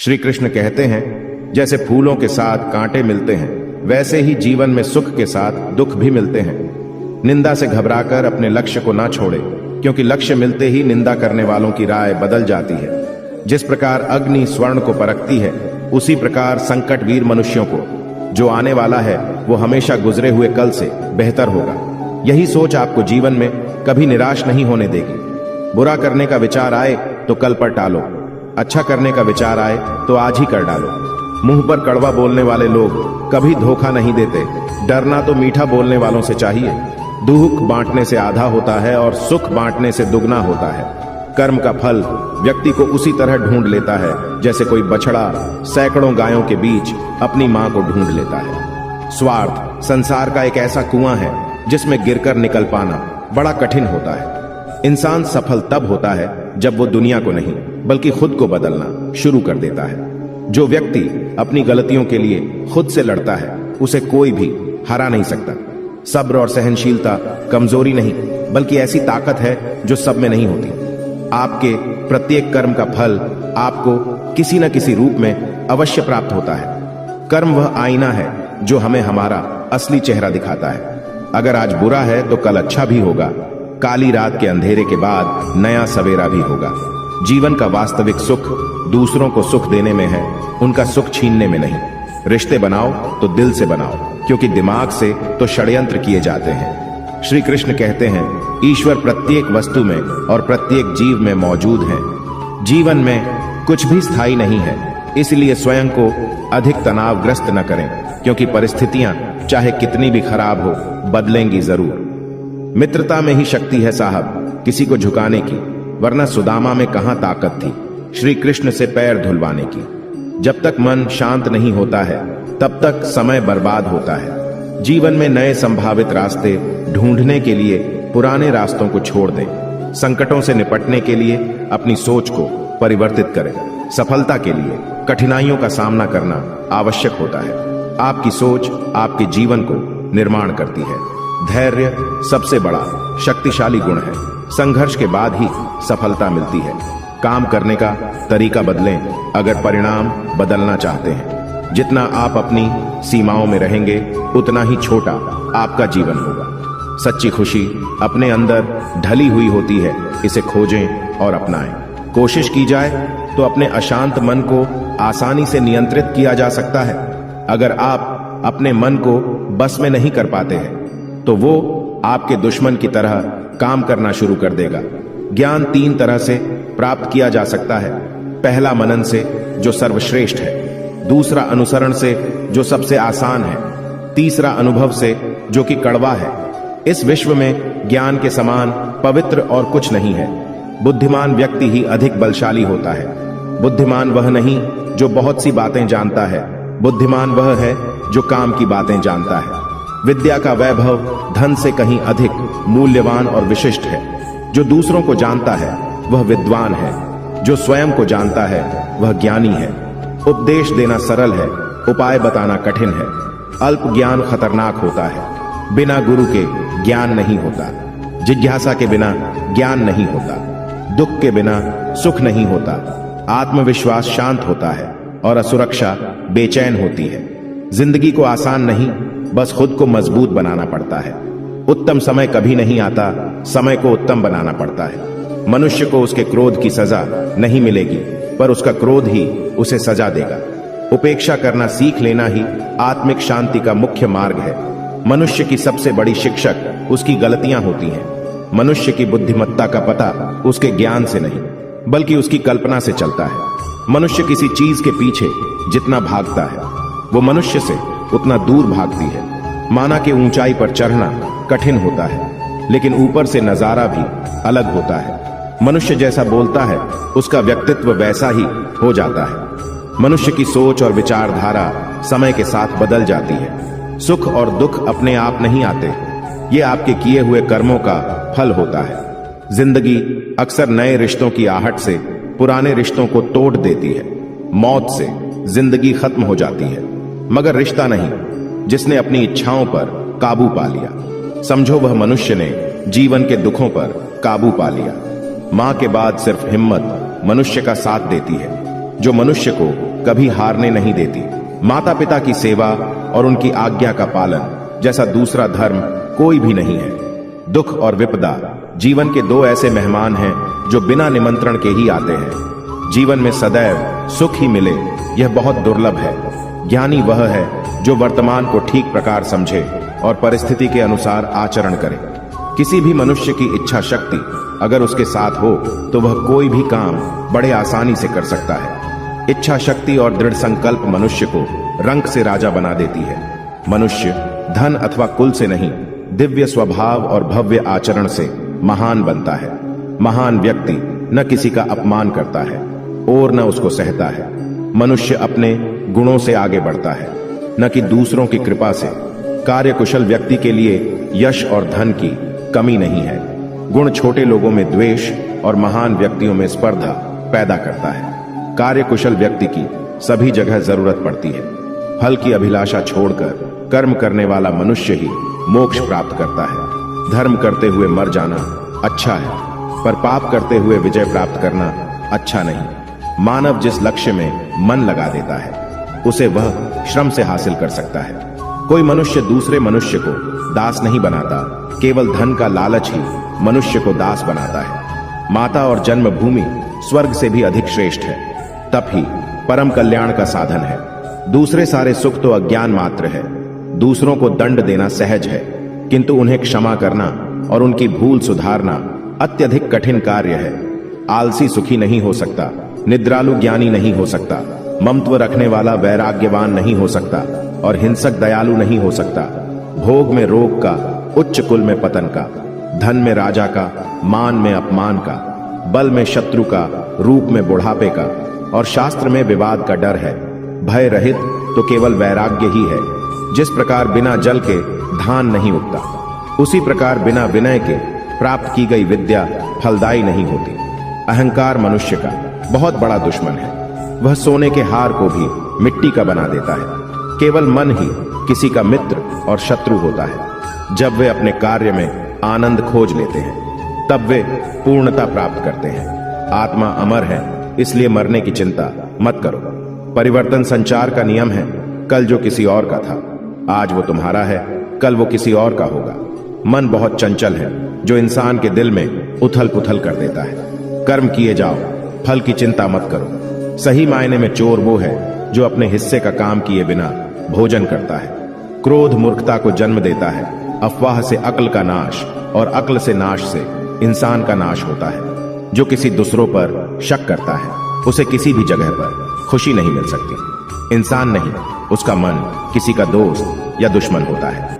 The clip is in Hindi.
श्री कृष्ण कहते हैं, जैसे फूलों के साथ कांटे मिलते हैं, वैसे ही जीवन में सुख के साथ दुख भी मिलते हैं। निंदा से घबराकर अपने लक्ष्य को ना छोड़े, क्योंकि लक्ष्य मिलते ही निंदा करने वालों की राय बदल जाती है। जिस प्रकार अग्नि स्वर्ण को परखती है, उसी प्रकार संकट वीर मनुष्यों को जो आने वाला है वो हमेशा गुजरे हुए कल से बेहतर होगा। यही सोच आपको जीवन में कभी निराश नहीं होने देगी। बुरा करने का विचार आए तो कल पर टालो, अच्छा करने का विचार आए तो आज ही कर डालो। मुंह पर कड़वा बोलने वाले लोग कभी धोखा नहीं देते। डरना तो मीठा बोलने वालों से चाहिए। दुख बांटने से आधा होता है और सुख बांटने से दुगना होता है। कर्म का फल व्यक्ति को उसी तरह ढूंढ लेता है जैसे कोई बछड़ा सैकड़ों गायों के बीच अपनी मां को ढूंढ लेता है। स्वार्थ संसार का एक ऐसा कुआं है जिसमें गिरकर निकल पाना बड़ा कठिन होता है। इंसान सफल तब होता है जब वो दुनिया को नहीं बल्कि खुद को बदलना शुरू कर देता है। जो व्यक्ति अपनी गलतियों के लिए खुद से लड़ता है, उसे कोई भी हरा नहीं सकता। सब्र और सहनशीलता कमजोरी नहीं बल्कि ऐसी ताकत है जो सब में नहीं होती। आपके प्रत्येक कर्म का फल आपको किसी न किसी रूप में अवश्य प्राप्त होता है। कर्म वह आईना है जो हमें हमारा असली चेहरा दिखाता है। अगर आज बुरा है तो कल अच्छा भी होगा। काली रात के अंधेरे के बाद नया सवेरा भी होगा। जीवन का वास्तविक सुख दूसरों को सुख देने में है, उनका सुख छीनने में नहीं। रिश्ते बनाओ तो दिल से बनाओ, क्योंकि दिमाग से तो षड्यंत्र किए जाते हैं। श्री कृष्ण कहते हैं, ईश्वर प्रत्येक वस्तु में और प्रत्येक जीव में मौजूद है। जीवन में कुछ भी स्थायी नहीं है, इसलिए स्वयं को अधिक तनावग्रस्त न करें, क्योंकि परिस्थितियां चाहे कितनी भी खराब हो बदलेंगी जरूर। मित्रता में ही शक्ति है साहब किसी को झुकाने की, वरना सुदामा में कहां ताकत थी श्री कृष्ण से पैर धुलवाने की। जब तक मन शांत नहीं होता है तब तक समय बर्बाद होता है। जीवन में नए संभावित रास्ते ढूंढने के लिए पुराने रास्तों को छोड़ दें। संकटों से निपटने के लिए अपनी सोच को परिवर्तित करें। सफलता के लिए कठिनाइयों का सामना करना आवश्यक होता है। आपकी सोच आपके जीवन को निर्माण करती है। धैर्य सबसे बड़ा शक्तिशाली गुण है। संघर्ष के बाद ही सफलता मिलती है। काम करने का तरीका बदलें अगर परिणाम बदलना चाहते हैं। जितना आप अपनी सीमाओं में रहेंगे उतना ही छोटा आपका जीवन होगा। सच्ची खुशी अपने अंदर ढली हुई होती है, इसे खोजें और अपनाएं। कोशिश की जाए तो अपने अशांत मन को आसानी से नियंत्रित किया जा सकता है। अगर आप अपने मन को बस में नहीं कर पाते हैं तो वो आपके दुश्मन की तरह काम करना शुरू कर देगा। ज्ञान 3 तरह से प्राप्त किया जा सकता है। पहला मनन से जो सर्वश्रेष्ठ है, दूसरा अनुसरण से जो सबसे आसान है, तीसरा अनुभव से जो कि कड़वा है। इस विश्व में ज्ञान के समान पवित्र और कुछ नहीं है। बुद्धिमान व्यक्ति ही अधिक बलशाली होता है। बुद्धिमान वह नहीं जो बहुत सी बातें जानता है, बुद्धिमान वह है जो काम की बातें जानता है। विद्या का वैभव धन से कहीं अधिक मूल्यवान और विशिष्ट है। जो दूसरों को जानता है वह विद्वान है, जो स्वयं को जानता है वह ज्ञानी है। उपदेश देना सरल है, उपाय बताना कठिन है। अल्प ज्ञान खतरनाक होता है। बिना गुरु के ज्ञान नहीं होता। जिज्ञासा के बिना ज्ञान नहीं होता। दुख के बिना सुख नहीं होता। आत्मविश्वास शांत होता है और असुरक्षा बेचैन होती है। जिंदगी को आसान नहीं बस खुद को मजबूत बनाना पड़ता है। उत्तम समय कभी नहीं आता, समय को उत्तम बनाना पड़ता है। मनुष्य को उसके क्रोध की सजा नहीं मिलेगी, पर उसका क्रोध ही उसे सजा देगा। उपेक्षा करना सीख लेना ही आत्मिक शांति का मुख्य मार्ग है। मनुष्य की सबसे बड़ी शिक्षक उसकी गलतियां होती हैं। मनुष्य की बुद्धिमत्ता का पता उसके ज्ञान से नहीं बल्कि उसकी कल्पना से चलता है। मनुष्य किसी चीज के पीछे जितना भागता है वो मनुष्य से उतना दूर भागती है। माना कि ऊंचाई पर चढ़ना कठिन होता है, लेकिन ऊपर से नजारा भी अलग होता है। मनुष्य जैसा बोलता है उसका व्यक्तित्व वैसा ही हो जाता है। मनुष्य की सोच और विचारधारा समय के साथ बदल जाती है। सुख और दुख अपने आप नहीं आते, ये आपके किए हुए कर्मों का फल होता है। जिंदगी अक्सर नए रिश्तों की आहट से पुराने रिश्तों को तोड़ देती है। मौत से जिंदगी खत्म हो जाती है, मगर रिश्ता नहीं, जिसने अपनी इच्छाओं पर काबू पा लिया। समझो वह मनुष्य ने जीवन के दुखों पर काबू पा लिया। मां के बाद सिर्फ हिम्मत मनुष्य का साथ देती है। जो मनुष्य को कभी हारने नहीं देती। माता पिता की सेवा और उनकी आज्ञा का पालन जैसा दूसरा धर्म कोई भी नहीं है। दुख और विपदा जीवन के दो ऐसे मेहमान हैं जो बिना निमंत्रण के ही आते हैं। जीवन में सदैव सुख ही मिले यह बहुत दुर्लभ है। ज्ञानी वह है जो वर्तमान को ठीक प्रकार समझे और परिस्थिति के अनुसार आचरण करे। किसी भी मनुष्य की इच्छा शक्ति अगर उसके साथ हो तो वह कोई भी काम बड़े आसानी से कर सकता है। इच्छा शक्ति और दृढ़ संकल्प मनुष्य को रंक से राजा बना देती है। मनुष्य धन अथवा कुल से नहीं, दिव्य स्वभाव और भव्य आचरण से महान बनता है। महान व्यक्ति न किसी का अपमान करता है और न उसको सहता है। मनुष्य अपने गुणों से आगे बढ़ता है, न कि दूसरों की कृपा से। कार्यकुशल व्यक्ति के लिए यश और धन की कमी नहीं है। गुण छोटे लोगों में द्वेष और महान व्यक्तियों में स्पर्धा पैदा करता है। कार्यकुशल व्यक्ति की सभी जगह जरूरत पड़ती है। फल की अभिलाषा छोड़कर कर्म करने वाला मनुष्य ही मोक्ष प्राप्त करता है। धर्म करते हुए मर जाना अच्छा है, पर पाप करते हुए विजय प्राप्त करना अच्छा नहीं। मानव जिस लक्ष्य में मन लगा देता है उसे वह श्रम से हासिल कर सकता है। कोई मनुष्य दूसरे मनुष्य को दास नहीं बनाता, केवल धन का लालच ही मनुष्य को दास बनाता है। माता और जन्मभूमि स्वर्ग से भी अधिक श्रेष्ठ है। तप ही परम कल्याण का साधन है। दूसरे सारे सुख तो अज्ञान मात्र है। दूसरों को दंड देना सहज है, किंतु उन्हें क्षमा करना और उनकी भूल सुधारना अत्यधिक कठिन कार्य है। आलसी सुखी नहीं हो सकता, निद्रालु ज्ञानी नहीं हो सकता, ममत्व रखने वाला वैराग्यवान नहीं हो सकता और हिंसक दयालु नहीं हो सकता। भोग में रोग का, उच्च कुल में पतन का, धन में राजा का, मान में अपमान का, बल में शत्रु का, रूप में बुढ़ापे का और शास्त्र में विवाद का डर है। भय रहित तो केवल वैराग्य ही है। जिस प्रकार बिना जल के धान नहीं उगता, उसी प्रकार बिना विनय के प्राप्त की गई विद्या फलदायी नहीं होती। अहंकार मनुष्य का बहुत बड़ा दुश्मन है। वह सोने के हार को भी मिट्टी का बना देता है। केवल मन ही किसी का मित्र और शत्रु होता है। जब वे अपने कार्य में आनंद खोज लेते हैं तब वे पूर्णता प्राप्त करते हैं। आत्मा अमर है, इसलिए मरने की चिंता मत करो। परिवर्तन संचार का नियम है। कल जो किसी और का था आज वो तुम्हारा है, कल वो किसी और का होगा। मन बहुत चंचल है जो इंसान के दिल में उथल पुथल कर देता है। कर्म किए जाओ, फल की चिंता मत करो। सही मायने में चोर वो है जो अपने हिस्से का काम किए बिना भोजन करता है। क्रोध मूर्खता को जन्म देता है। अफवाह से अक्ल का नाश और अक्ल से नाश से इंसान का नाश होता है। जो किसी दूसरों पर शक करता है उसे किसी भी जगह पर खुशी नहीं मिल सकती। इंसान नहीं, उसका मन किसी का दोस्त या दुश्मन होता है।